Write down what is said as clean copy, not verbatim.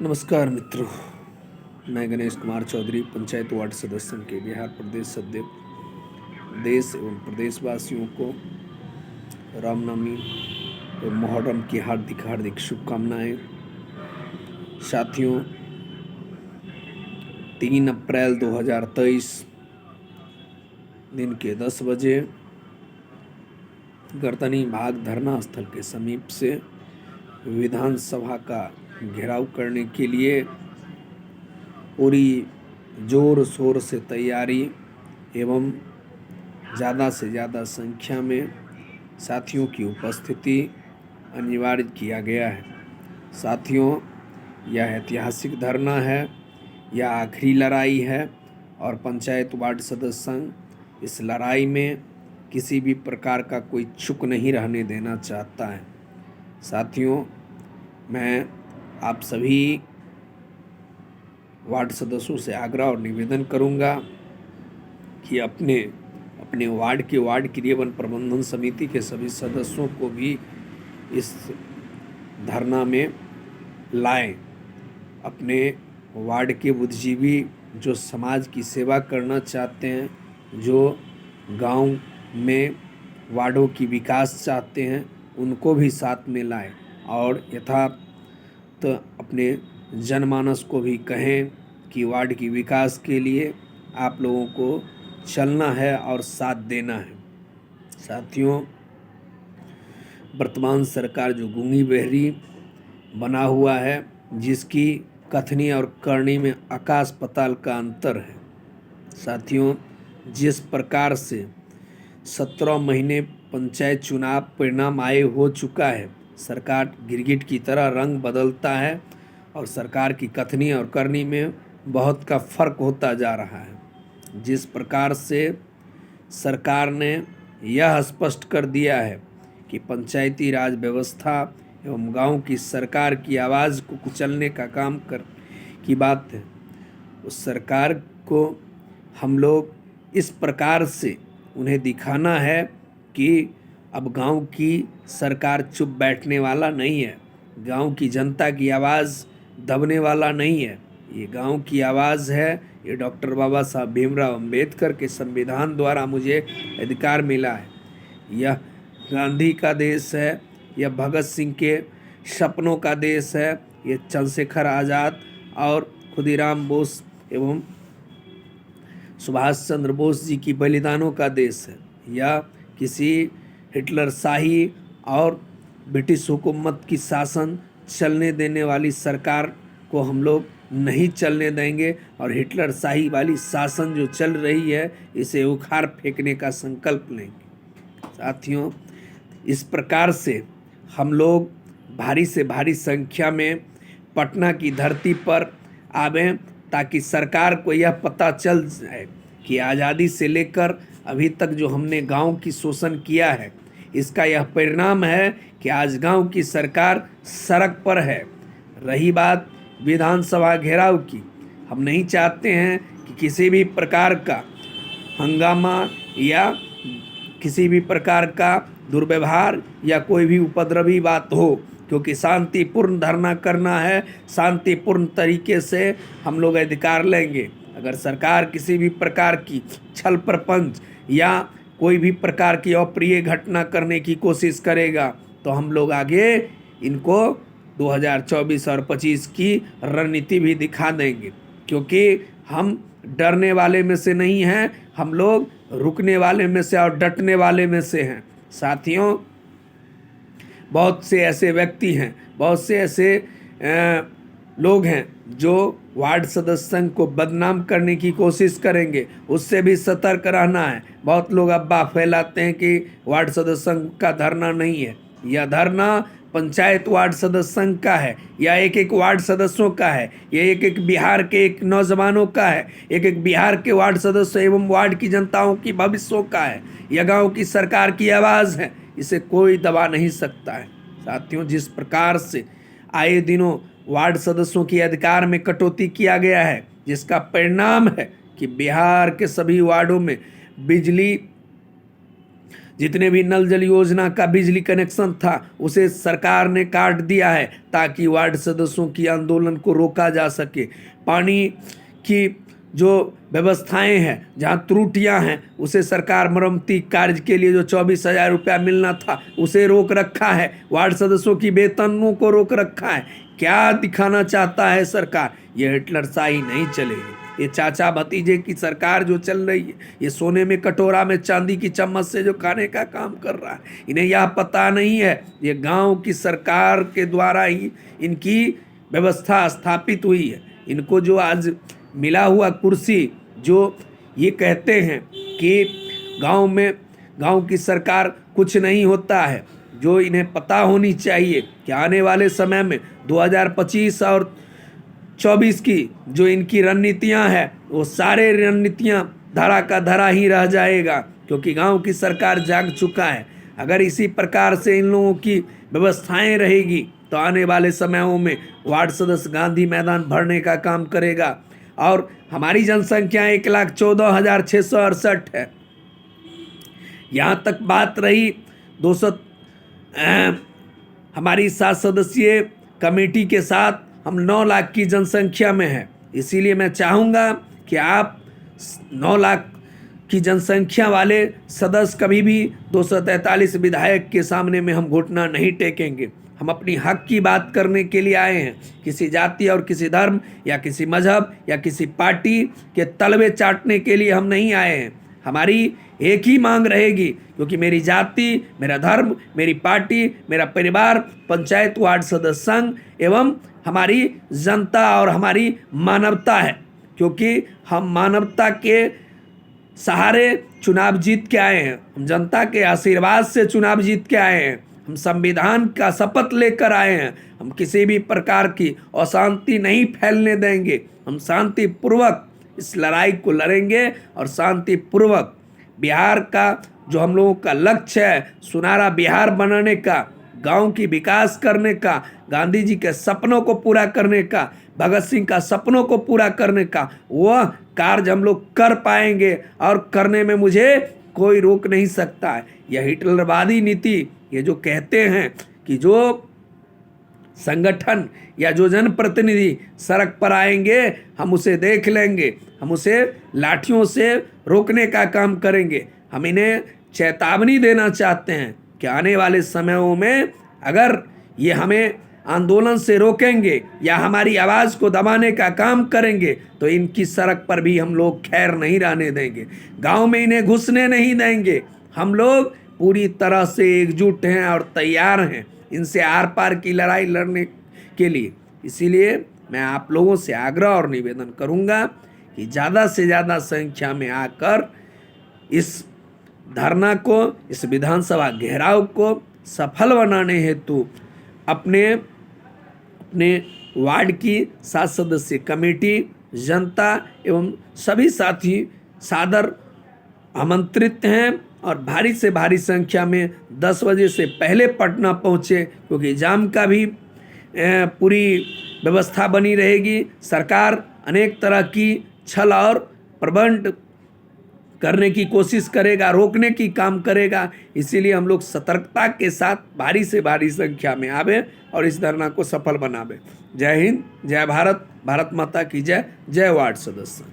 नमस्कार मित्रों, मैं गणेश कुमार चौधरी पंचायत वार्ड सदस्य संघ के बिहार प्रदेश अध्यक्ष। देश एवं प्रदेशवासियों को रामनवमी एवं मुहर्रम की हार्दिक हार्दिक शुभकामनाएं। साथियों, 3 अप्रैल 2023 दिन के 10 बजे गर्दनी बाग धरना स्थल के समीप से विधानसभा का घेराव करने के लिए पूरी जोर शोर से तैयारी एवं ज़्यादा से ज़्यादा संख्या में साथियों की उपस्थिति अनिवार्य किया गया है। साथियों, यह ऐतिहासिक धरना है, यह आखिरी लड़ाई है और पंचायत वार्ड सदस्य संघ इस लड़ाई में किसी भी प्रकार का कोई चूक नहीं रहने देना चाहता है। साथियों, मैं आप सभी वार्ड सदस्यों से आग्रह और निवेदन करूंगा कि अपने वार्ड क्रियान्वयन प्रबंधन समिति के सभी सदस्यों को भी इस धरना में लाएं। अपने वार्ड के बुद्धिजीवी जो समाज की सेवा करना चाहते हैं, जो गांव में वार्डों की विकास चाहते हैं, उनको भी साथ में लाएं और यथार्थ अपने जनमानस को भी कहें कि वार्ड की विकास के लिए आप लोगों को चलना है और साथ देना है। साथियों, वर्तमान सरकार जो गूंगी बहरी बना हुआ है, जिसकी कथनी और करनी में आकाश पाताल का अंतर है। साथियों, जिस प्रकार से 17 महीने पंचायत चुनाव परिणाम आए हो चुका है, सरकार गिरगिट की तरह रंग बदलता है और सरकार की कथनी और करनी में बहुत का फर्क होता जा रहा है। जिस प्रकार से सरकार ने यह स्पष्ट कर दिया है कि पंचायती राज व्यवस्था एवं गांव की सरकार की आवाज़ को कुचलने का काम की बात है, उस सरकार को हम लोग इस प्रकार से उन्हें दिखाना है कि अब गांव की सरकार चुप बैठने वाला नहीं है, गांव की जनता की आवाज़ दबने वाला नहीं है। ये गांव की आवाज़ है, ये डॉक्टर बाबा साहब भीमराव अंबेडकर के संविधान द्वारा मुझे अधिकार मिला है। यह गांधी का देश है, यह भगत सिंह के सपनों का देश है, यह चंद्रशेखर आज़ाद और खुदीराम बोस एवं सुभाष चंद्र बोस जी की बलिदानों का देश है। यह किसी हिटलर शाही और ब्रिटिश हुकूमत की शासन चलने देने वाली सरकार को हम लोग नहीं चलने देंगे और हिटलर शाही वाली शासन जो चल रही है, इसे उखाड़ फेंकने का संकल्प लेंगे। साथियों, इस प्रकार से हम लोग भारी से भारी संख्या में पटना की धरती पर आवें ताकि सरकार को यह पता चल जाए कि आज़ादी से लेकर अभी तक जो हमने गांव की शोषण किया है, इसका यह परिणाम है कि आज गांव की सरकार सड़क पर है। रही बात विधानसभा घेराव की, हम नहीं चाहते हैं कि किसी भी प्रकार का हंगामा या किसी भी प्रकार का दुर्व्यवहार या कोई भी उपद्रवी बात हो, क्योंकि शांतिपूर्ण धरना करना है, शांतिपूर्ण तरीके से हम लोग अधिकार लेंगे। अगर सरकार किसी भी प्रकार की छल प्रपंच या कोई भी प्रकार की अप्रिय घटना करने की कोशिश करेगा तो हम लोग आगे इनको 2024 और 25 की रणनीति भी दिखा देंगे, क्योंकि हम डरने वाले में से नहीं हैं, हम लोग रुकने वाले में से और डटने वाले में से हैं। साथियों, बहुत से ऐसे व्यक्ति हैं, बहुत से ऐसे लोग हैं जो वार्ड सदस्य संघ को बदनाम करने की कोशिश करेंगे, उससे भी सतर्क रहना है। बहुत लोग अफवाह फैलाते हैं कि वार्ड सदस्य संघ का धरना नहीं है। यह धरना पंचायत वार्ड सदस्य संघ का है, या एक एक वार्ड सदस्यों का है, यह एक एक बिहार के एक नौजवानों का है, एक एक बिहार के वार्ड सदस्य एवं वार्ड की जनताओं की भविष्यों का है। यह गांव की सरकार की आवाज़ है, इसे कोई दबा नहीं सकता है। साथियों, जिस प्रकार से आए दिनों वार्ड सदस्यों के अधिकार में कटौती किया गया है, जिसका परिणाम है कि बिहार के सभी वार्डों में बिजली जितने भी नल जल योजना का बिजली कनेक्शन था उसे सरकार ने काट दिया है ताकि वार्ड सदस्यों की आंदोलन को रोका जा सके। पानी की जो व्यवस्थाएं हैं, जहां त्रुटियां हैं, उसे सरकार मरम्मती कार्य के लिए जो 24,000 रुपया मिलना था उसे रोक रखा है। वार्ड सदस्यों की वेतनों को रोक रखा है। क्या दिखाना चाहता है सरकार? ये हिटलरशाही नहीं चलेगी। ये चाचा भतीजे की सरकार जो चल रही है, ये सोने में कटोरा में चांदी की चम्मच से जो खाने का काम कर रहा है, इन्हें यह पता नहीं है ये गांव की सरकार के द्वारा ही इनकी व्यवस्था स्थापित हुई है। इनको जो आज मिला हुआ कुर्सी, जो ये कहते हैं कि गांव की सरकार कुछ नहीं होता है, जो इन्हें पता होनी चाहिए कि आने वाले समय में 2025 और 24 की जो इनकी रणनीतियां हैं वो सारे रणनीतियां धरा का धरा ही रह जाएगा, क्योंकि गांव की सरकार जाग चुका है। अगर इसी प्रकार से इन लोगों की व्यवस्थाएं रहेगी तो आने वाले समयों में वार्ड सदस्य गांधी मैदान भरने का काम करेगा। और हमारी जनसंख्या 1,14,668 है। यहाँ तक बात रही 200 हमारी 7 सदस्यीय कमेटी के साथ हम 9 लाख की जनसंख्या में हैं। इसीलिए मैं चाहूँगा कि आप 9 लाख की जनसंख्या वाले सदस्य कभी भी 243 विधायक के सामने में हम घुटना नहीं टेकेंगे। हम अपनी हक की बात करने के लिए आए हैं। किसी जाति और किसी धर्म या किसी मजहब या किसी पार्टी के तलवे चाटने के लिए हम नहीं आए हैं। हमारी एक ही मांग रहेगी, क्योंकि मेरी जाति, मेरा धर्म, मेरी पार्टी, मेरा परिवार, पंचायत वार्ड सदस्य संघ एवं हमारी जनता और हमारी मानवता है। क्योंकि हम मानवता के सहारे चुनाव जीत के आए हैं, हम जनता के आशीर्वाद से चुनाव जीत के आए हैं, हम संविधान का शपथ लेकर आए हैं। हम किसी भी प्रकार की अशांति नहीं फैलने देंगे। हम शांतिपूर्वक इस लड़ाई को लड़ेंगे और शांतिपूर्वक बिहार का जो हम लोगों का लक्ष्य है, सुनहरा बिहार बनाने का, गांव की विकास करने का, गांधी जी के सपनों को पूरा करने का, भगत सिंह का सपनों को पूरा करने का, वह कार्य हम लोग कर पाएंगे और करने में मुझे कोई रोक नहीं सकता है। यह हिटलरवादी नीति, ये जो कहते हैं कि जो संगठन या जो जनप्रतिनिधि सड़क पर आएंगे हम उसे देख लेंगे, हम उसे लाठियों से रोकने का काम करेंगे। हम इन्हें चेतावनी देना चाहते हैं कि आने वाले समयों में अगर ये हमें आंदोलन से रोकेंगे या हमारी आवाज़ को दबाने का काम करेंगे तो इनकी सड़क पर भी हम लोग खैर नहीं रहने देंगे, गांव में इन्हें घुसने नहीं देंगे। हम लोग पूरी तरह से एकजुट हैं और तैयार हैं इनसे आर पार की लड़ाई लड़ने के लिए। इसीलिए मैं आप लोगों से आग्रह और निवेदन करूंगा कि ज़्यादा से ज़्यादा संख्या में आकर इस धरना को, इस विधानसभा घेराव को सफल बनाने हेतु अपने वार्ड की 7 सदस्यीय कमेटी, जनता एवं सभी साथी सादर आमंत्रित हैं और भारी से भारी संख्या में 10 बजे से पहले पटना पहुँचे, क्योंकि जाम का भी पूरी व्यवस्था बनी रहेगी। सरकार अनेक तरह की छल और प्रबंध करने की कोशिश करेगा, रोकने की काम करेगा। इसीलिए हम लोग सतर्कता के साथ भारी से भारी संख्या में आवे और इस धरना को सफल बनावे। जय हिंद, जय भारत, भारत माता की जय, जय वार्ड सदस्य।